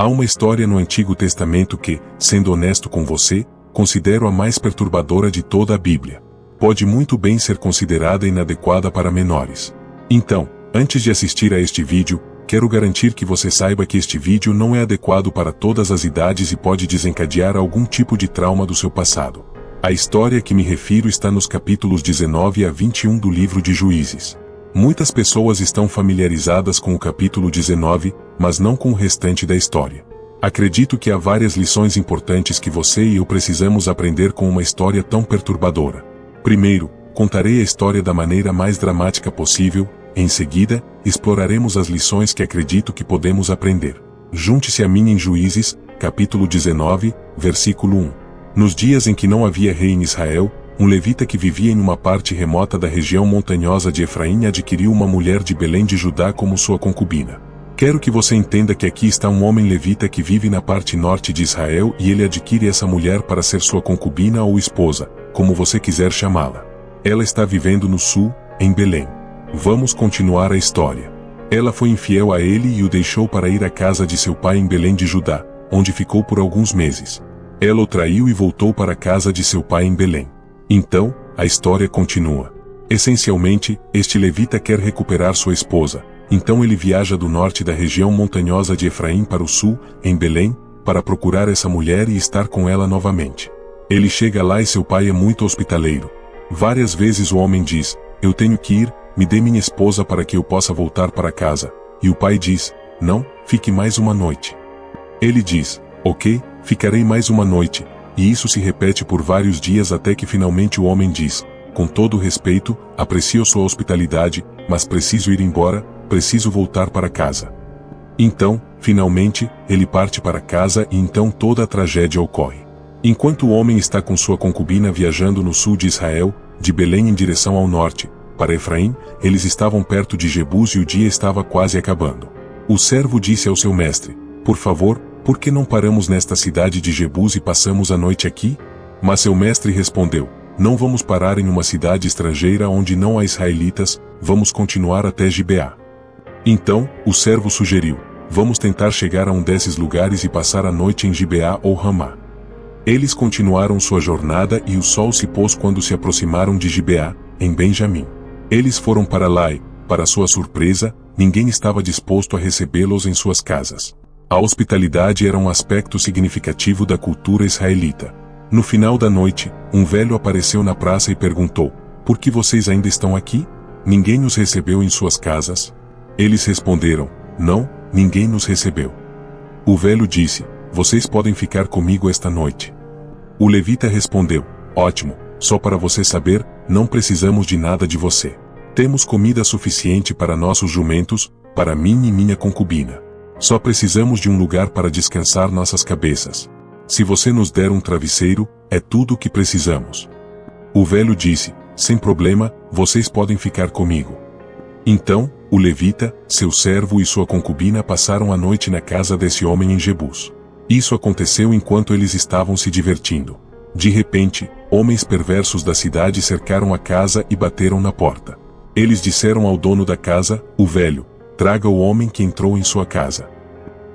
Há uma história no Antigo Testamento que, sendo honesto com você, considero a mais perturbadora de toda a Bíblia. Pode muito bem ser considerada inadequada para menores. Então, antes de assistir a este vídeo, quero garantir que você saiba que este vídeo não é adequado para todas as idades e pode desencadear algum tipo de trauma do seu passado. A história a que me refiro está nos capítulos 19 a 21 do livro de Juízes. Muitas pessoas estão familiarizadas com o capítulo 19, mas não com o restante da história. Acredito que há várias lições importantes que você e eu precisamos aprender com uma história tão perturbadora. Primeiro, contarei a história da maneira mais dramática possível. Em seguida, exploraremos as lições que acredito que podemos aprender. Junte-se a mim em Juízes, capítulo 19, versículo 1. Nos dias em que não havia rei em Israel, um levita que vivia em uma parte remota da região montanhosa de Efraim adquiriu uma mulher de Belém de Judá como sua concubina. Quero que você entenda que aqui está um homem levita que vive na parte norte de Israel e ele adquire essa mulher para ser sua concubina ou esposa, como você quiser chamá-la. Ela está vivendo no sul, em Belém. Vamos continuar a história. Ela foi infiel a ele e o deixou para ir à casa de seu pai em Belém de Judá, onde ficou por alguns meses. Ela o traiu e voltou para a casa de seu pai em Belém. Então, a história continua. Essencialmente, este levita quer recuperar sua esposa, então ele viaja do norte da região montanhosa de Efraim para o sul, em Belém, para procurar essa mulher e estar com ela novamente. Ele chega lá e seu pai é muito hospitaleiro. Várias vezes o homem diz: "Eu tenho que ir, me dê minha esposa para que eu possa voltar para casa." E o pai diz: "Não, fique mais uma noite." Ele diz: "Ok, ficarei mais uma noite." E isso se repete por vários dias até que finalmente o homem diz: "Com todo respeito, aprecio sua hospitalidade, mas preciso ir embora, preciso voltar para casa." Então, finalmente, ele parte para casa e então toda a tragédia ocorre. Enquanto o homem está com sua concubina viajando no sul de Israel, de Belém em direção ao norte, para Efraim, eles estavam perto de Jebus e o dia estava quase acabando. O servo disse ao seu mestre: "Por favor, por que não paramos nesta cidade de Jebus e passamos a noite aqui?" Mas seu mestre respondeu: "Não vamos parar em uma cidade estrangeira onde não há israelitas, vamos continuar até Gibeá." Então, o servo sugeriu: "Vamos tentar chegar a um desses lugares e passar a noite em Gibeá ou Ramá." Eles continuaram sua jornada e o sol se pôs quando se aproximaram de Gibeá, em Benjamim. Eles foram para lá e, para sua surpresa, ninguém estava disposto a recebê-los em suas casas. A hospitalidade era um aspecto significativo da cultura israelita. No final da noite, um velho apareceu na praça e perguntou: "Por que vocês ainda estão aqui? Ninguém os recebeu em suas casas?" Eles responderam: "Não, ninguém nos recebeu." O velho disse: "Vocês podem ficar comigo esta noite." O levita respondeu: "Ótimo, só para você saber, não precisamos de nada de você. Temos comida suficiente para nossos jumentos, para mim e minha concubina. Só precisamos de um lugar para descansar nossas cabeças. Se você nos der um travesseiro, é tudo o que precisamos." O velho disse: "Sem problema, vocês podem ficar comigo." Então, o levita, seu servo e sua concubina passaram a noite na casa desse homem em Jebus. Isso aconteceu enquanto eles estavam se divertindo. De repente, homens perversos da cidade cercaram a casa e bateram na porta. Eles disseram ao dono da casa, o velho: "Traga o homem que entrou em sua casa,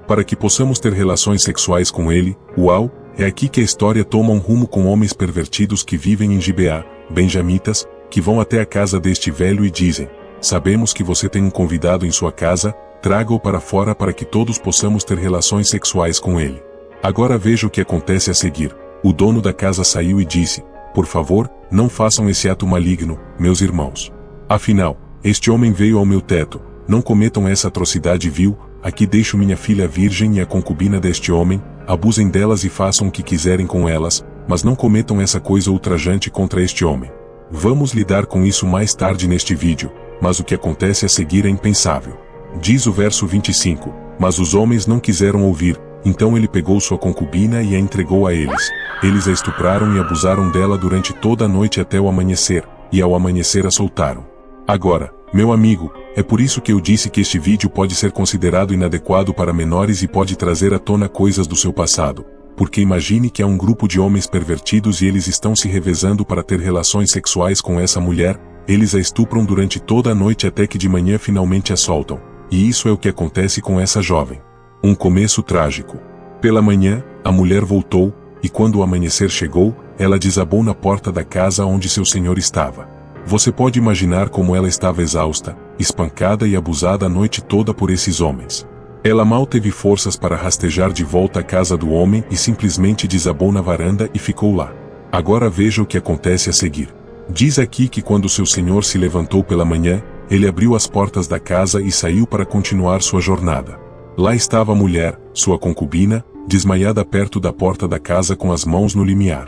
para que possamos ter relações sexuais com ele." Uau, é aqui que a história toma um rumo com homens pervertidos que vivem em Gibeá, benjamitas, que vão até a casa deste velho e dizem: "Sabemos que você tem um convidado em sua casa, traga-o para fora para que todos possamos ter relações sexuais com ele." Agora veja o que acontece a seguir. O dono da casa saiu e disse: "Por favor, não façam esse ato maligno, meus irmãos. Afinal, este homem veio ao meu teto, não cometam essa atrocidade vil. Aqui deixo minha filha virgem e a concubina deste homem, abusem delas e façam o que quiserem com elas, mas não cometam essa coisa ultrajante contra este homem." Vamos lidar com isso mais tarde neste vídeo, mas o que acontece a seguir é impensável. Diz o verso 25, "Mas os homens não quiseram ouvir, então ele pegou sua concubina e a entregou a eles. Eles a estupraram e abusaram dela durante toda a noite até o amanhecer, e ao amanhecer a soltaram." Agora, meu amigo, é por isso que eu disse que este vídeo pode ser considerado inadequado para menores e pode trazer à tona coisas do seu passado. Porque imagine que há um grupo de homens pervertidos e eles estão se revezando para ter relações sexuais com essa mulher, eles a estupram durante toda a noite até que de manhã finalmente a soltam. E isso é o que acontece com essa jovem. Um começo trágico. Pela manhã, a mulher voltou, e quando o amanhecer chegou, ela desabou na porta da casa onde seu senhor estava. Você pode imaginar como ela estava exausta, espancada e abusada a noite toda por esses homens. Ela mal teve forças para rastejar de volta à casa do homem e simplesmente desabou na varanda e ficou lá. Agora veja o que acontece a seguir. Diz aqui que quando seu senhor se levantou pela manhã, ele abriu as portas da casa e saiu para continuar sua jornada. Lá estava a mulher, sua concubina, desmaiada perto da porta da casa com as mãos no limiar.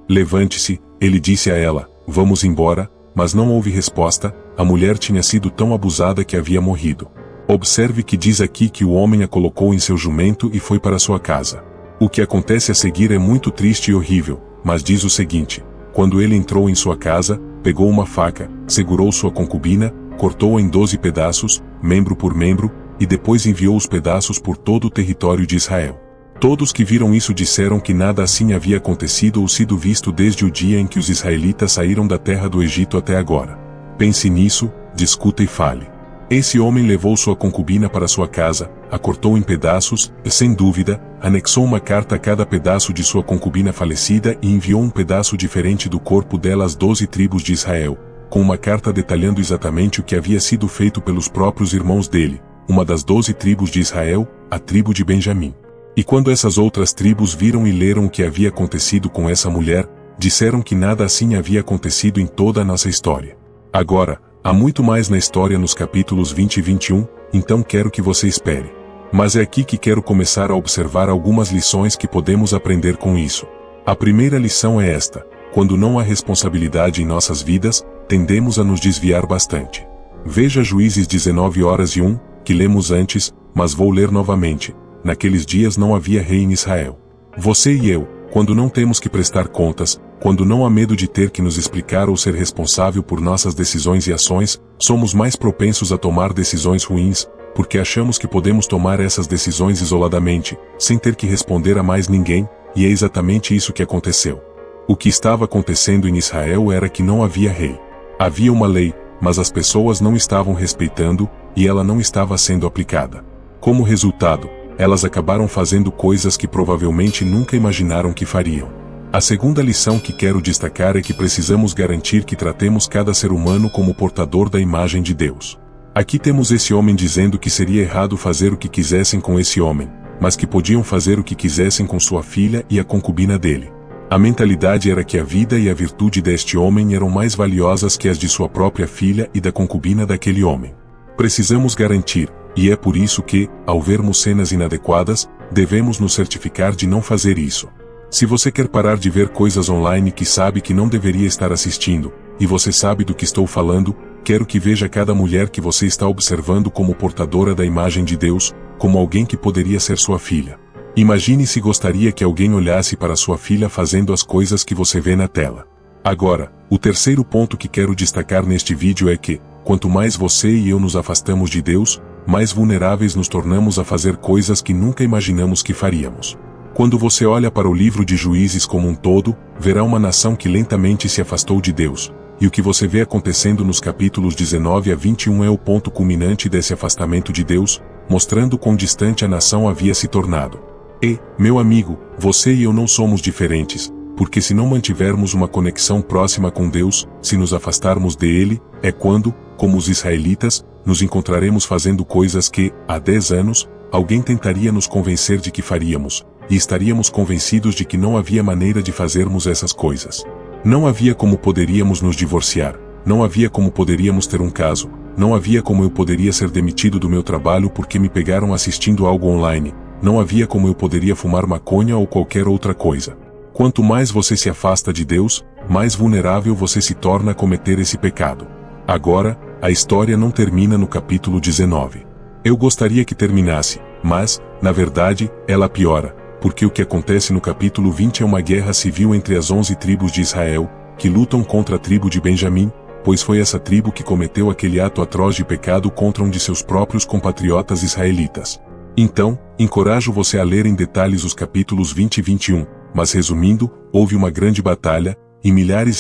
Levante-se, ele disse a ela, vamos embora, mas não houve resposta, a mulher tinha sido tão abusada que havia morrido. Observe que diz aqui que o homem a colocou em seu jumento e foi para sua casa. O que acontece a seguir é muito triste e horrível, mas diz o seguinte: quando ele entrou em sua casa, pegou uma faca, segurou sua concubina, cortou-a em 12 pedaços, membro por membro, e depois enviou os pedaços por todo o território de Israel. Todos que viram isso disseram que nada assim havia acontecido ou sido visto desde o dia em que os israelitas saíram da terra do Egito até agora. Pense nisso, discuta e fale. Esse homem levou sua concubina para sua casa, a cortou em pedaços, e sem dúvida, anexou uma carta a cada pedaço de sua concubina falecida e enviou um pedaço diferente do corpo dela às 12 tribos de Israel, com uma carta detalhando exatamente o que havia sido feito pelos próprios irmãos dele, uma das 12 tribos de Israel, a tribo de Benjamim. E quando essas outras tribos viram e leram o que havia acontecido com essa mulher, disseram que nada assim havia acontecido em toda a nossa história. Agora, há muito mais na história nos capítulos 20 e 21, então quero que você espere. Mas é aqui que quero começar a observar algumas lições que podemos aprender com isso. A primeira lição é esta: quando não há responsabilidade em nossas vidas, tendemos a nos desviar bastante. Veja Juízes 19:1, que lemos antes, mas vou ler novamente. Naqueles dias não havia rei em Israel. Você e eu, quando não temos que prestar contas, quando não há medo de ter que nos explicar ou ser responsável por nossas decisões e ações, somos mais propensos a tomar decisões ruins, porque achamos que podemos tomar essas decisões isoladamente, sem ter que responder a mais ninguém, e é exatamente isso que aconteceu. O que estava acontecendo em Israel era que não havia rei. Havia uma lei, mas as pessoas não estavam respeitando, e ela não estava sendo aplicada. Como resultado, elas acabaram fazendo coisas que provavelmente nunca imaginaram que fariam. A segunda lição que quero destacar é que precisamos garantir que tratemos cada ser humano como portador da imagem de Deus. Aqui temos esse homem dizendo que seria errado fazer o que quisessem com esse homem, mas que podiam fazer o que quisessem com sua filha e a concubina dele. A mentalidade era que a vida e a virtude deste homem eram mais valiosas que as de sua própria filha e da concubina daquele homem. Precisamos garantir, e é por isso que, ao vermos cenas inadequadas, devemos nos certificar de não fazer isso. Se você quer parar de ver coisas online que sabe que não deveria estar assistindo, e você sabe do que estou falando, quero que veja cada mulher que você está observando como portadora da imagem de Deus, como alguém que poderia ser sua filha. Imagine se gostaria que alguém olhasse para sua filha fazendo as coisas que você vê na tela. Agora, o terceiro ponto que quero destacar neste vídeo é que, quanto mais você e eu nos afastamos de Deus, mais vulneráveis nos tornamos a fazer coisas que nunca imaginamos que faríamos. Quando você olha para o livro de Juízes como um todo, verá uma nação que lentamente se afastou de Deus, e o que você vê acontecendo nos capítulos 19 a 21 é o ponto culminante desse afastamento de Deus, mostrando quão distante a nação havia se tornado. E, meu amigo, você e eu não somos diferentes, porque se não mantivermos uma conexão próxima com Deus, se nos afastarmos dele, é quando, como os israelitas, nos encontraremos fazendo coisas que, há 10 anos, alguém tentaria nos convencer de que faríamos, e estaríamos convencidos de que não havia maneira de fazermos essas coisas. Não havia como poderíamos nos divorciar, não havia como poderíamos ter um caso, não havia como eu poderia ser demitido do meu trabalho porque me pegaram assistindo algo online, não havia como eu poderia fumar maconha ou qualquer outra coisa. Quanto mais você se afasta de Deus, mais vulnerável você se torna a cometer esse pecado. Agora, a história não termina no capítulo 19. Eu gostaria que terminasse, mas, na verdade, ela piora, porque o que acontece no capítulo 20 é uma guerra civil entre as 11 tribos de Israel, que lutam contra a tribo de Benjamim, pois foi essa tribo que cometeu aquele ato atroz de pecado contra um de seus próprios compatriotas israelitas. Então, encorajo você a ler em detalhes os capítulos 20 e 21, mas resumindo, houve uma grande batalha, e milhares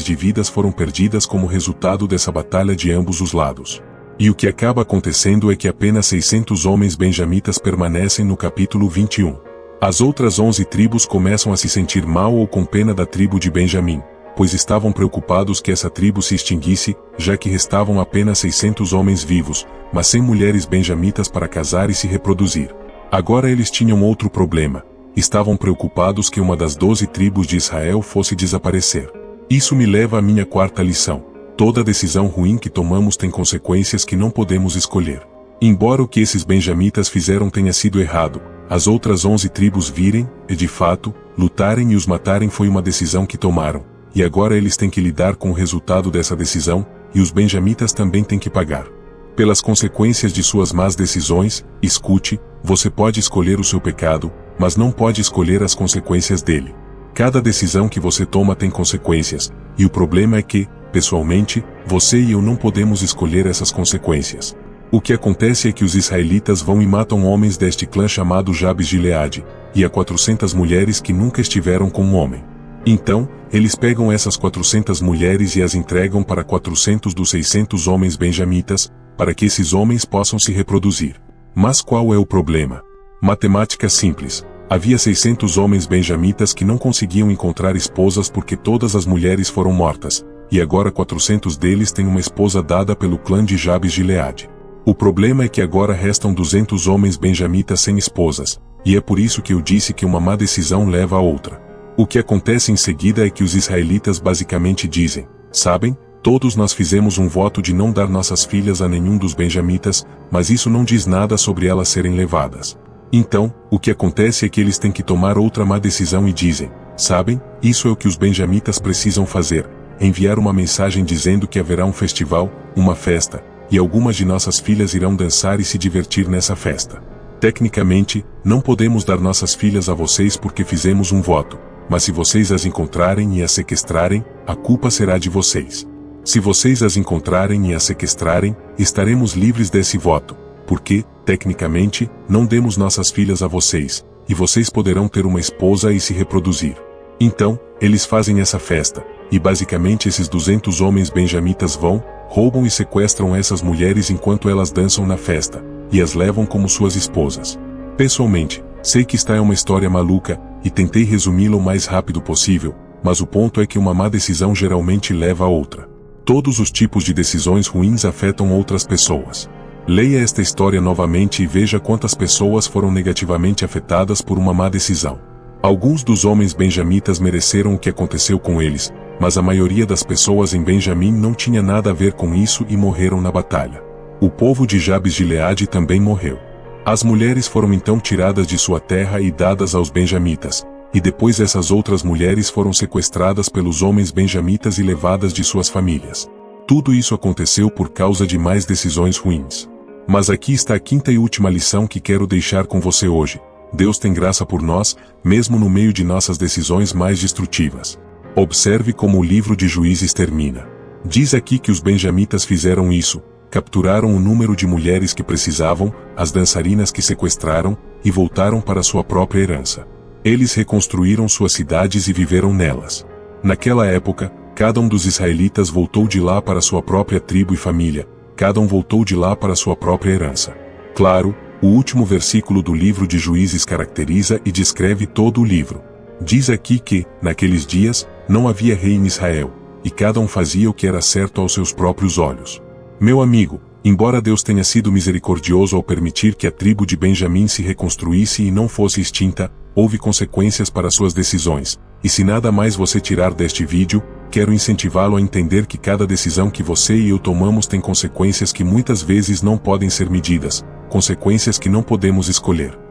de vidas foram perdidas como resultado dessa batalha de ambos os lados. E o que acaba acontecendo é que apenas 600 homens benjamitas permanecem no capítulo 21. As outras 11 tribos começam a se sentir mal ou com pena da tribo de Benjamim, pois estavam preocupados que essa tribo se extinguisse, já que restavam apenas 600 homens vivos, mas sem mulheres benjamitas para casar e se reproduzir. Agora eles tinham outro problema. Estavam preocupados que uma das 12 tribos de Israel fosse desaparecer. Isso me leva à minha quarta lição. Toda decisão ruim que tomamos tem consequências que não podemos escolher. Embora o que esses benjamitas fizeram tenha sido errado, as outras 11 tribos virem, e de fato, lutarem e os matarem foi uma decisão que tomaram, e agora eles têm que lidar com o resultado dessa decisão, e os benjamitas também têm que pagar. Pelas consequências de suas más decisões, escute, você pode escolher o seu pecado, mas não pode escolher as consequências dele. Cada decisão que você toma tem consequências, e o problema é que, pessoalmente, você e eu não podemos escolher essas consequências. O que acontece é que os israelitas vão e matam homens deste clã chamado Jabes de Gileade, e há 400 mulheres que nunca estiveram com um homem. Então, eles pegam essas 400 mulheres e as entregam para 400 dos 600 homens benjamitas, para que esses homens possam se reproduzir. Mas qual é o problema? Matemática simples. Havia 600 homens benjamitas que não conseguiam encontrar esposas porque todas as mulheres foram mortas, e agora 400 deles têm uma esposa dada pelo clã de Jabes de Gileade. O problema é que agora restam 200 homens benjamitas sem esposas, e é por isso que eu disse que uma má decisão leva a outra. O que acontece em seguida é que os israelitas basicamente dizem, sabem, todos nós fizemos um voto de não dar nossas filhas a nenhum dos benjamitas, mas isso não diz nada sobre elas serem levadas. Então, o que acontece é que eles têm que tomar outra má decisão e dizem, sabem, isso é o que os benjamitas precisam fazer, enviar uma mensagem dizendo que haverá um festival, uma festa, e algumas de nossas filhas irão dançar e se divertir nessa festa. Tecnicamente, não podemos dar nossas filhas a vocês porque fizemos um voto, mas se vocês as encontrarem e as sequestrarem, a culpa será de vocês. Se vocês as encontrarem e as sequestrarem, estaremos livres desse voto, porque, tecnicamente, não demos nossas filhas a vocês, e vocês poderão ter uma esposa e se reproduzir. Então, eles fazem essa festa, e basicamente esses 200 homens benjamitas vão, roubam e sequestram essas mulheres enquanto elas dançam na festa, e as levam como suas esposas. Pessoalmente, sei que esta é uma história maluca, e tentei resumi-la o mais rápido possível, mas o ponto é que uma má decisão geralmente leva a outra. Todos os tipos de decisões ruins afetam outras pessoas. Leia esta história novamente e veja quantas pessoas foram negativamente afetadas por uma má decisão. Alguns dos homens benjamitas mereceram o que aconteceu com eles, mas a maioria das pessoas em Benjamim não tinha nada a ver com isso e morreram na batalha. O povo de Jabes de Gileade também morreu. As mulheres foram então tiradas de sua terra e dadas aos benjamitas, e depois essas outras mulheres foram sequestradas pelos homens benjamitas e levadas de suas famílias. Tudo isso aconteceu por causa de mais decisões ruins. Mas aqui está a quinta e última lição que quero deixar com você hoje. Deus tem graça por nós, mesmo no meio de nossas decisões mais destrutivas. Observe como o livro de Juízes termina. Diz aqui que os benjamitas fizeram isso, capturaram o número de mulheres que precisavam, as dançarinas que sequestraram, e voltaram para sua própria herança. Eles reconstruíram suas cidades e viveram nelas. Naquela época, cada um dos israelitas voltou de lá para sua própria tribo e família, cada um voltou de lá para sua própria herança. Claro, o último versículo do livro de Juízes caracteriza e descreve todo o livro. Diz aqui que, naqueles dias, não havia rei em Israel, e cada um fazia o que era certo aos seus próprios olhos. Meu amigo, embora Deus tenha sido misericordioso ao permitir que a tribo de Benjamim se reconstruísse e não fosse extinta, houve consequências para suas decisões, e se nada mais você tirar deste vídeo, quero incentivá-lo a entender que cada decisão que você e eu tomamos tem consequências que muitas vezes não podem ser medidas, consequências que não podemos escolher.